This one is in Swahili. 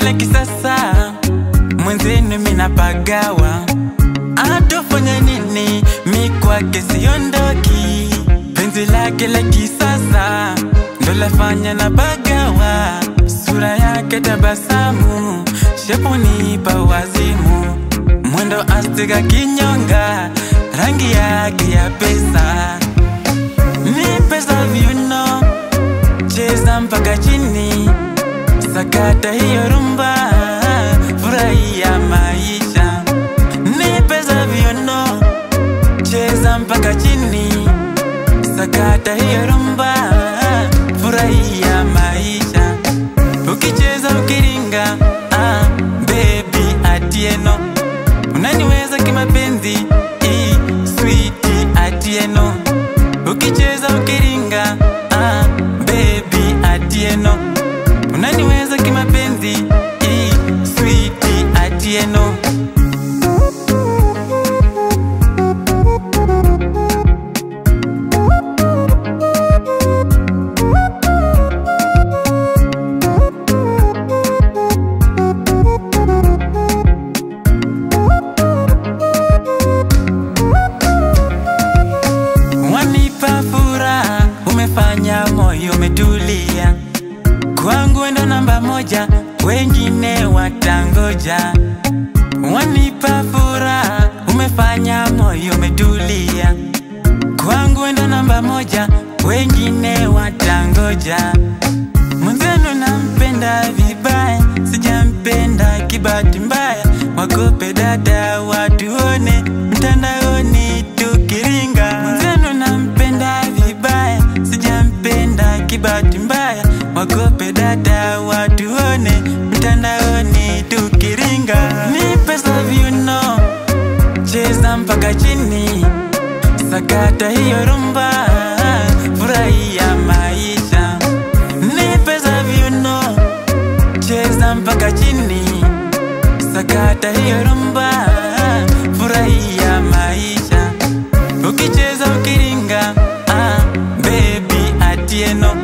la kisasa, mwenzenu minapagawa. Atofanya nini, mi kwake siondoki. Penzi lake la kisasa, ndo lafanya napagawa. Sura yake tabasamu, shepu nipa wazimu. Mwendo astika kinyonga, rangi yake ya pesa. Ni pesa viuno, cheza mpaka chini. Sakata hiyo rumba, furahia maisha. Ni pesa viuno, cheza mpaka chini. Sakata hiyo rumba, furahia maisha. Ukicheza ukiringa, baby Atieno. Unaniweza kimapenzi, sweetie Atieno. Ukicheza ukiringa, baby Atieno. Unaniweza kimapenzi, sweetie Atieno. Wanipa furaha, umefanya moyo umetulia. Kwangu ndo namba moja, wengine watangoja. Wanipa furaha, umefanya moyo umetulia. Kwangu ndo namba moja, wengine watangoja. Mwenzenu nampenda vibaya, sijampenda kibahati mbaya. Wakope dada watuone, mtandaoni tukiringa. Mwenzenu nampenda vibaya, sijampenda kibahati mbaya. Wakope dada watuone, mtandaoni tukiringa. Ni pesa viuno, cheza mpaka chini. Sakata hiyo rumba, furahia maisha. Ni pesa viuno, cheza mpaka chini. Sakata hiyo rumba, furahia maisha. Ukicheza ukiringa, baby Atieno.